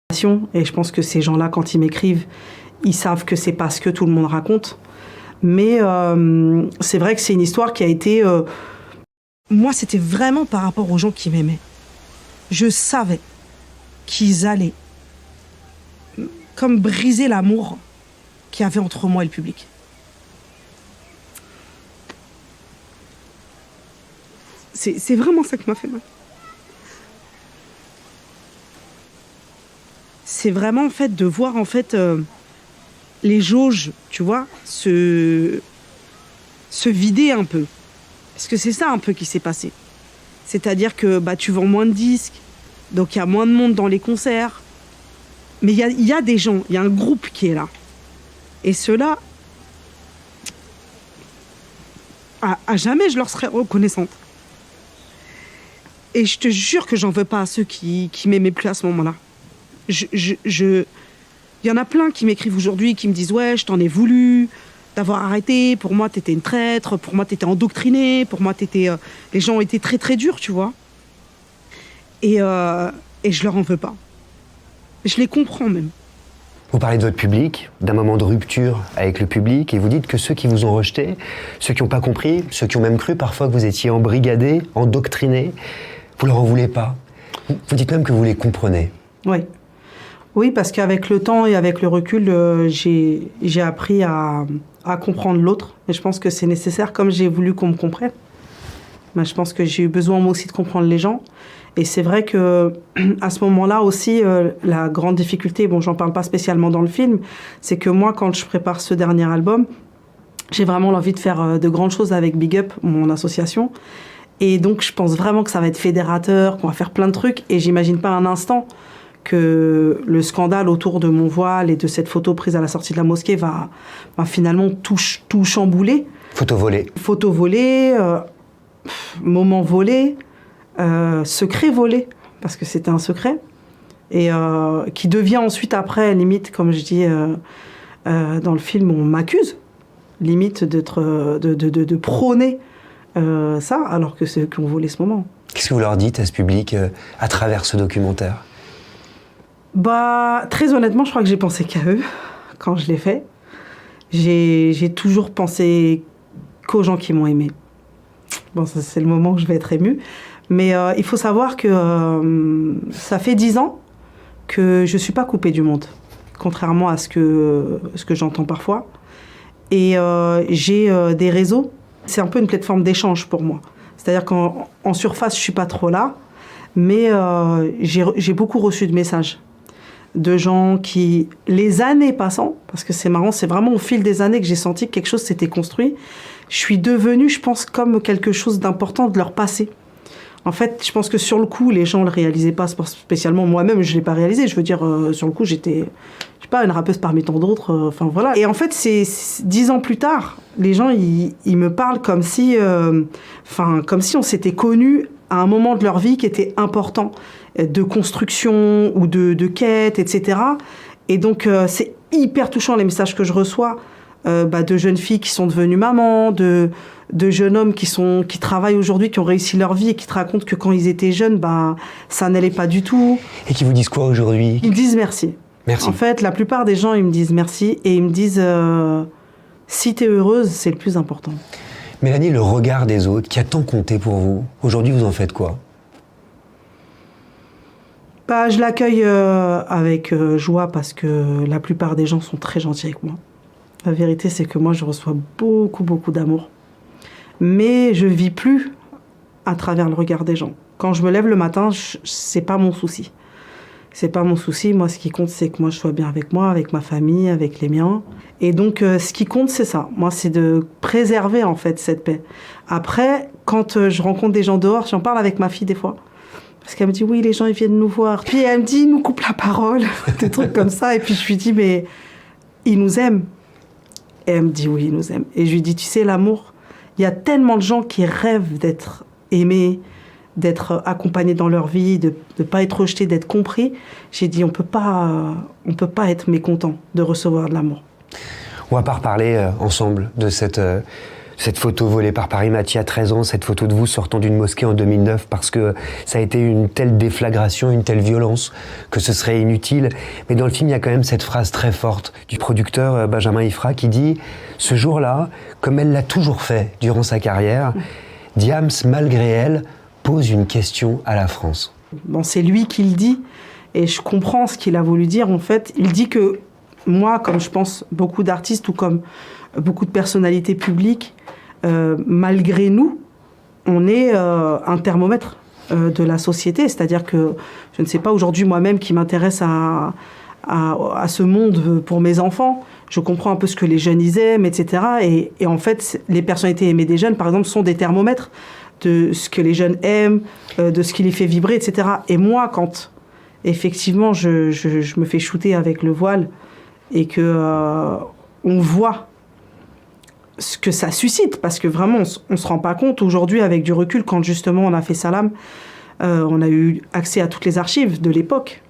Et je pense que ces gens-là, quand ils m'écrivent, ils savent que c'est pas ce que tout le monde raconte. Mais c'est vrai que c'est une histoire qui a été... Moi, c'était vraiment par rapport aux gens qui m'aimaient. Je savais qu'ils allaient comme briser l'amour qu'il y avait entre moi et le public. C'est vraiment ça qui m'a fait mal. C'est vraiment en fait de voir en fait les jauges, tu vois, se vider un peu. Parce que c'est ça un peu qui s'est passé. C'est-à-dire que tu vends moins de disques, donc il y a moins de monde dans les concerts. Mais il y a des gens, il y a un groupe qui est là. Et ceux-là, à jamais je leur serai reconnaissante. Et je te jure que j'en veux pas à ceux qui m'aimaient plus à ce moment-là. Il y en a plein qui m'écrivent aujourd'hui, qui me disent « Ouais, je t'en ai voulu d'avoir arrêté. Pour moi, t'étais une traître. Pour moi, t'étais endoctrinée. Pour moi, t'étais... Les gens ont été très, très durs, tu vois. » Et je leur en veux pas. Je les comprends même. Vous parlez de votre public, d'un moment de rupture avec le public, et vous dites que ceux qui vous ont rejeté, ceux qui n'ont pas compris, ceux qui ont même cru parfois que vous étiez embrigadé, endoctriné, vous leur en voulez pas. Vous dites même que vous les comprenez. Oui. Oui, parce qu'avec le temps et avec le recul, j'ai appris à comprendre l'autre. Et je pense que c'est nécessaire, comme j'ai voulu qu'on me comprenne. Je pense que j'ai eu besoin moi aussi de comprendre les gens. Et c'est vrai que à ce moment-là aussi, la grande difficulté, bon, j'en parle pas spécialement dans le film, c'est que moi, quand je prépare ce dernier album, j'ai vraiment l'envie de faire de grandes choses avec Big Up, mon association. Et donc, je pense vraiment que ça va être fédérateur, qu'on va faire plein de trucs. Et j'imagine pas un instant que le scandale autour de mon voile et de cette photo prise à la sortie de la mosquée va finalement tout chambouler. Photo volée. Photo volée, moment volé, secret volé, parce que c'était un secret, et qui devient ensuite après, limite, comme je dis dans le film, on m'accuse, limite de prôner ça, alors que c'est eux qui ont volé ce moment. Qu'est-ce que vous leur dites à ce public à travers ce documentaire ? Très honnêtement, je crois que j'ai pensé qu'à eux quand je l'ai fait. J'ai toujours pensé qu'aux gens qui m'ont aimé. Bon, ça, c'est le moment où je vais être émue. Mais il faut savoir que ça fait 10 ans que je ne suis pas coupée du monde, contrairement à ce que j'entends parfois. Et j'ai des réseaux. C'est un peu une plateforme d'échange pour moi. C'est-à-dire qu'en surface, je ne suis pas trop là, mais j'ai beaucoup reçu de messages de gens qui, les années passant, parce que c'est marrant, c'est vraiment au fil des années que j'ai senti que quelque chose s'était construit, je suis devenue, je pense, comme quelque chose d'important de leur passé. En fait, je pense que sur le coup, les gens ne le réalisaient pas spécialement. Moi-même, je ne l'ai pas réalisé. Je veux dire, sur le coup, j'étais, je sais pas, une rappeuse parmi tant d'autres. Enfin, voilà. Et en fait, c'est 10 ans plus tard, les gens, ils me parlent comme si on s'était connus à un moment de leur vie qui était important, de construction ou de quête, etc. Et donc, c'est hyper touchant les messages que je reçois de jeunes filles qui sont devenues mamans, de jeunes hommes qui travaillent aujourd'hui, qui ont réussi leur vie et qui te racontent que quand ils étaient jeunes, ça n'allait pas du tout. Et qui vous disent quoi aujourd'hui ? Ils me disent merci. Merci. En fait, la plupart des gens, ils me disent merci et ils me disent si t'es heureuse, c'est le plus important. Mélanie, le regard des autres qui a tant compté pour vous, aujourd'hui, vous en faites quoi ? Je l'accueille avec joie parce que la plupart des gens sont très gentils avec moi. La vérité, c'est que moi, je reçois beaucoup, beaucoup d'amour. Mais je vis plus à travers le regard des gens. Quand je me lève le matin, c'est pas mon souci. C'est pas mon souci. Moi, ce qui compte, c'est que moi, je sois bien avec moi, avec ma famille, avec les miens. Et donc, ce qui compte, c'est ça. Moi, c'est de préserver, en fait, cette paix. Après, quand je rencontre des gens dehors, j'en parle avec ma fille des fois. Parce qu'elle me dit, oui, les gens, ils viennent nous voir. Puis elle me dit, ils nous coupent la parole. Des trucs comme ça. Et puis je lui dis, mais ils nous aiment. Et elle me dit, oui, ils nous aiment. Et je lui dis, tu sais, l'amour, il y a tellement de gens qui rêvent d'être aimés, d'être accompagnés dans leur vie, de ne pas être rejetés, d'être compris. J'ai dit, on peut pas être mécontent de recevoir de l'amour. On va pas reparler ensemble de Cette photo volée par Paris Mathieu à 13 ans, cette photo de vous sortant d'une mosquée en 2009 parce que ça a été une telle déflagration, une telle violence que ce serait inutile. Mais dans le film, il y a quand même cette phrase très forte du producteur Benjamin Ifra qui dit « Ce jour-là, comme elle l'a toujours fait durant sa carrière, Diams, malgré elle, pose une question à la France. » Bon, c'est lui qui le dit et je comprends ce qu'il a voulu dire en fait. Il dit que moi, comme je pense beaucoup d'artistes ou comme beaucoup de personnalités publiques, malgré nous, on est un thermomètre de la société. C'est-à-dire que, je ne sais pas, aujourd'hui, moi-même qui m'intéresse à ce monde pour mes enfants, je comprends un peu ce que les jeunes ils aiment, etc. Et en fait, les personnalités aimées des jeunes, par exemple, sont des thermomètres de ce que les jeunes aiment, de ce qui les fait vibrer, etc. Et moi, quand effectivement je me fais shooter avec le voile et que on voit ce que ça suscite, parce que vraiment, on ne se rend pas compte aujourd'hui, avec du recul, quand justement on a fait Salam, on a eu accès à toutes les archives de l'époque.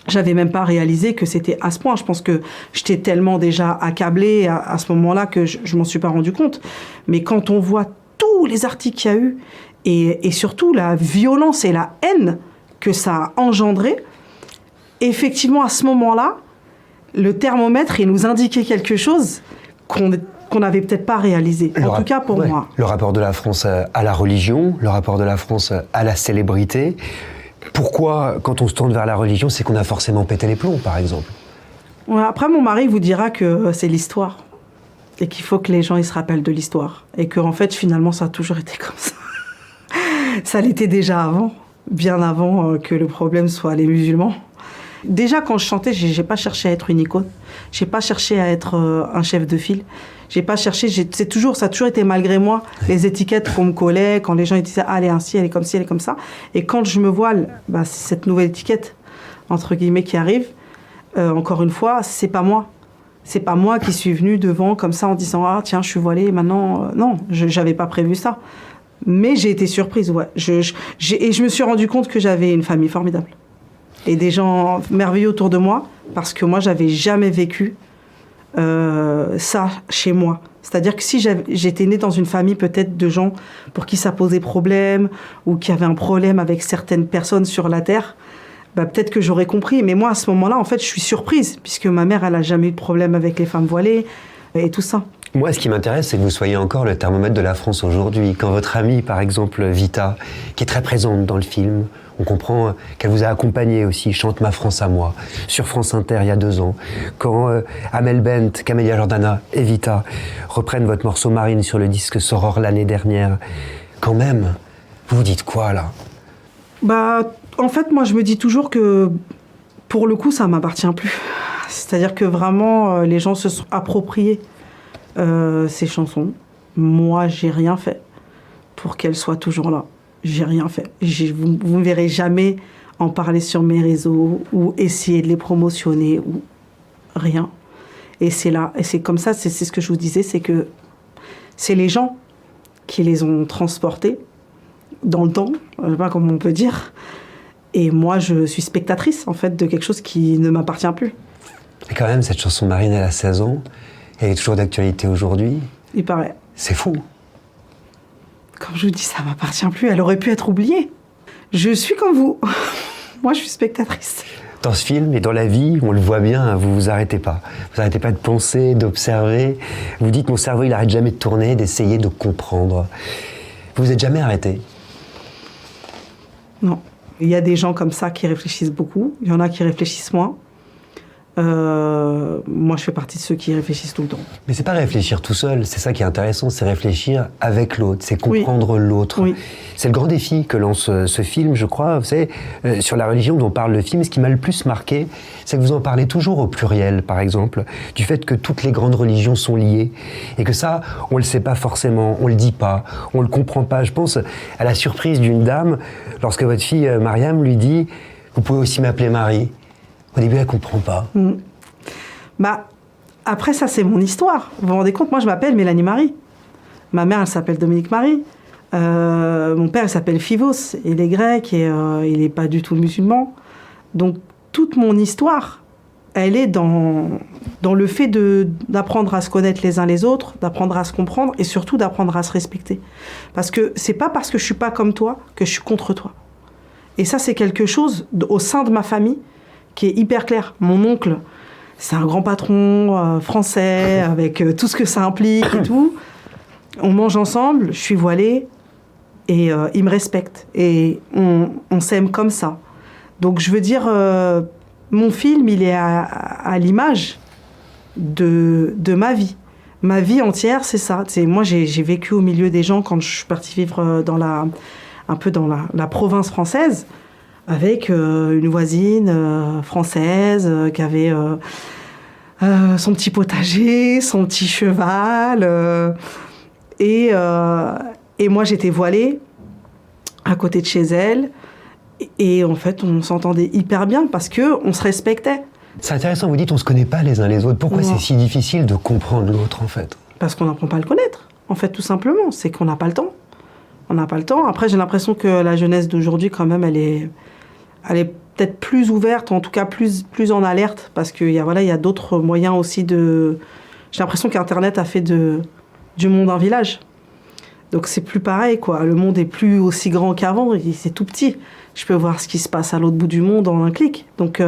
J'avais même pas réalisé que c'était à ce point. Je pense que j'étais tellement déjà accablée à ce moment-là que je m'en suis pas rendu compte. Mais quand on voit tous les articles qu'il y a eu, et surtout la violence et la haine que ça a engendré, effectivement, à ce moment-là, le thermomètre, il nous indiquait quelque chose qu'on n'avait peut-être pas réalisé, en tout cas pour moi. Le rapport de la France à la religion, le rapport de la France à la célébrité. Pourquoi, quand on se tourne vers la religion, c'est qu'on a forcément pété les plombs, par exemple? Ouais, après, mon mari vous dira que c'est l'histoire et qu'il faut que les gens ils se rappellent de l'histoire et qu'en fait, finalement, ça a toujours été comme ça. Ça l'était déjà avant, bien avant que le problème soit les musulmans. Déjà, quand je chantais, j'ai pas cherché à être une icône. J'ai pas cherché à être un chef de file. J'ai pas cherché. Ça a toujours été malgré moi les étiquettes qu'on me collait, quand les gens ils disaient ah, elle est ainsi, elle est comme ci, elle est comme ça. Et quand je me voile, c'est cette nouvelle étiquette entre guillemets qui arrive. Encore une fois, c'est pas moi. C'est pas moi qui suis venue devant comme ça en disant ah tiens je suis voilée maintenant. Non, j'avais pas prévu ça. Mais j'ai été surprise. Ouais. Et je me suis rendu compte que j'avais une famille formidable. Et des gens merveilleux autour de moi, parce que moi, j'avais jamais vécu ça chez moi. C'est-à-dire que si j'étais née dans une famille peut-être de gens pour qui ça posait problème, ou qui avaient un problème avec certaines personnes sur la Terre, peut-être que j'aurais compris. Mais moi, à ce moment-là, en fait, je suis surprise, puisque ma mère, elle a jamais eu de problème avec les femmes voilées, et tout ça. Moi, ce qui m'intéresse, c'est que vous soyez encore le thermomètre de la France aujourd'hui. Quand votre amie, par exemple, Vita, qui est très présente dans le film, on comprend qu'elle vous a accompagné aussi, Chante ma France à moi, sur France Inter il y a 2 ans. Quand Amel Bent, Camélia Jordana et Vita reprennent votre morceau Marine sur le disque Soror l'année dernière, quand même, vous vous dites quoi là? En fait, moi, je me dis toujours que, pour le coup, ça m'appartient plus. C'est-à-dire que vraiment, les gens se sont appropriés ces chansons. Moi, j'ai rien fait pour qu'elles soient toujours là. J'ai rien fait. Vous ne verrez jamais en parler sur mes réseaux ou essayer de les promotionner ou rien. Et c'est là. Et c'est comme ça, c'est ce que je vous disais, c'est que c'est les gens qui les ont transportés dans le temps, je ne sais pas comment on peut dire. Et moi, je suis spectatrice, en fait, de quelque chose qui ne m'appartient plus. Et quand même, cette chanson Marine, elle a 16 ans. Elle est toujours d'actualité aujourd'hui. Il paraît. C'est fou. Comme je vous dis, ça ne m'appartient plus. Elle aurait pu être oubliée. Je suis comme vous. Moi, je suis spectatrice. Dans ce film et dans la vie, on le voit bien, vous vous arrêtez pas. Vous arrêtez pas de penser, d'observer. Vous dites, mon cerveau, il arrête jamais de tourner, d'essayer de comprendre. Vous vous êtes jamais arrêté? Non. Il y a des gens comme ça qui réfléchissent beaucoup. Il y en a qui réfléchissent moins. Moi, je fais partie de ceux qui réfléchissent tout le temps. Mais c'est pas réfléchir tout seul, c'est ça qui est intéressant, c'est réfléchir avec l'autre, c'est comprendre l'autre. Oui. C'est le grand défi que lance ce film, je crois. Vous savez, sur la religion dont parle le film, ce qui m'a le plus marqué, c'est que vous en parlez toujours au pluriel, par exemple, du fait que toutes les grandes religions sont liées, et que ça, on le sait pas forcément, on le dit pas, on le comprend pas. Je pense à la surprise d'une dame, lorsque votre fille Mariam lui dit « Vous pouvez aussi m'appeler Marie ». Au début, elle comprend pas. Après, ça, c'est mon histoire. Vous vous rendez compte, moi, je m'appelle Mélanie Marie. Ma mère, elle s'appelle Dominique Marie. Mon père, il s'appelle Phivos. Il est grec et il n'est pas du tout musulman. Donc, toute mon histoire elle est dans le fait d'apprendre à se connaître les uns les autres, d'apprendre à se comprendre et surtout d'apprendre à se respecter. Parce que c'est pas parce que je suis pas comme toi que je suis contre toi. Et ça, c'est quelque chose au sein de ma famille qui est hyper clair. Mon oncle, c'est un grand patron français avec tout ce que ça implique et tout. On mange ensemble, je suis voilée et il me respecte. Et on s'aime comme ça. Donc je veux dire, mon film, il est à l'image de ma vie. Ma vie entière, c'est ça. Moi, j'ai vécu au milieu des gens quand je suis partie vivre un peu dans la province française, avec une voisine française qui avait son petit potager, son petit cheval. Et moi, j'étais voilée à côté de chez elle. Et en fait, on s'entendait hyper bien parce qu'on se respectait. C'est intéressant, vous dites on ne se connaît pas les uns les autres. Pourquoi c'est si difficile de comprendre l'autre, en fait? Parce qu'on n'apprend pas à le connaître, en fait, tout simplement. C'est qu'on n'a pas le temps. On n'a pas le temps. Après, j'ai l'impression que la jeunesse d'aujourd'hui, quand même, elle est peut-être plus ouverte, en tout cas plus en alerte, parce qu'il y a d'autres moyens aussi de... J'ai l'impression qu'Internet a fait du monde un village. Donc c'est plus pareil, quoi. Le monde est plus aussi grand qu'avant, c'est tout petit. Je peux voir ce qui se passe à l'autre bout du monde en un clic. Donc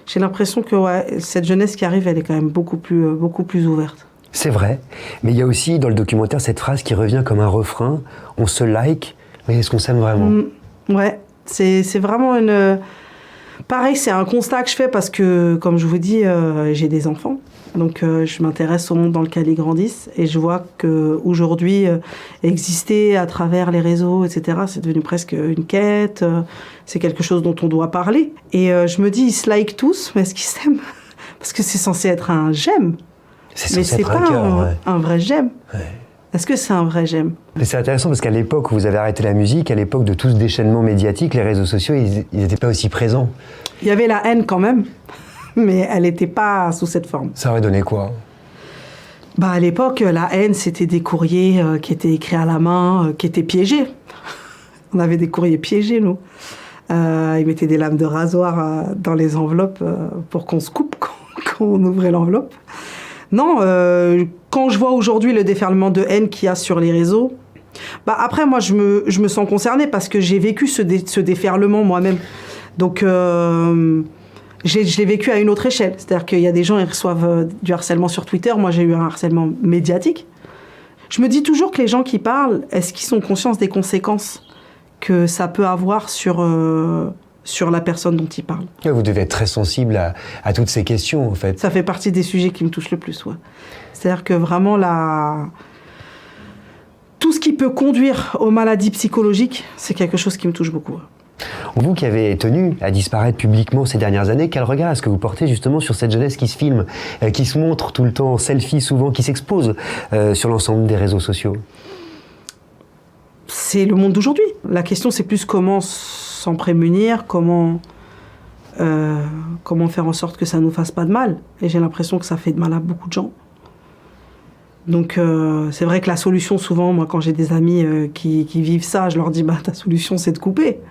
j'ai l'impression que cette jeunesse qui arrive, elle est quand même beaucoup plus ouverte. C'est vrai, mais il y a aussi dans le documentaire cette phrase qui revient comme un refrain, on se like, mais est-ce qu'on s'aime vraiment? Ouais, c'est vraiment une... Pareil, c'est un constat que je fais parce que, comme je vous dis, j'ai des enfants. Donc je m'intéresse au monde dans lequel ils grandissent et je vois qu'aujourd'hui, exister à travers les réseaux, etc., c'est devenu presque une quête, c'est quelque chose dont on doit parler. Et je me dis, ils se like tous, mais est-ce qu'ils s'aiment? Parce que c'est censé être un j'aime. Mais c'est pas un vrai j'aime. Ouais. Est-ce que c'est un vrai j'aime? Mais c'est intéressant parce qu'à l'époque où vous avez arrêté la musique, à l'époque de tout ce déchaînement médiatique, les réseaux sociaux, ils n'étaient pas aussi présents. Il y avait la haine quand même. Mais elle n'était pas sous cette forme. Ça aurait donné quoi? À l'époque, la haine, c'était des courriers qui étaient écrits à la main, qui étaient piégés. On avait des courriers piégés, nous. Ils mettaient des lames de rasoir dans les enveloppes pour qu'on se coupe quand on ouvrait l'enveloppe. Non, quand je vois aujourd'hui le déferlement de haine qu'il y a sur les réseaux, après, moi, je me sens concernée parce que j'ai vécu ce déferlement moi-même. Donc... je l'ai vécu à une autre échelle. C'est-à-dire qu'il y a des gens qui reçoivent du harcèlement sur Twitter. Moi, j'ai eu un harcèlement médiatique. Je me dis toujours que les gens qui parlent, est-ce qu'ils ont conscience des conséquences que ça peut avoir sur la personne dont ils parlent? Vous devez être très sensible à toutes ces questions, en fait. Ça fait partie des sujets qui me touchent le plus, ouais. C'est-à-dire que vraiment, tout ce qui peut conduire aux maladies psychologiques, c'est quelque chose qui me touche beaucoup. Vous qui avez tenu à disparaître publiquement ces dernières années, quel regard est-ce que vous portez justement sur cette jeunesse qui se filme, qui se montre tout le temps en selfie souvent, qui s'expose sur l'ensemble des réseaux sociaux? C'est le monde d'aujourd'hui. La question, c'est plus comment s'en prémunir, comment faire en sorte que ça ne nous fasse pas de mal. Et j'ai l'impression que ça fait de mal à beaucoup de gens. Donc c'est vrai que la solution, souvent, moi quand j'ai des amis qui vivent ça, je leur dis ta solution c'est de couper.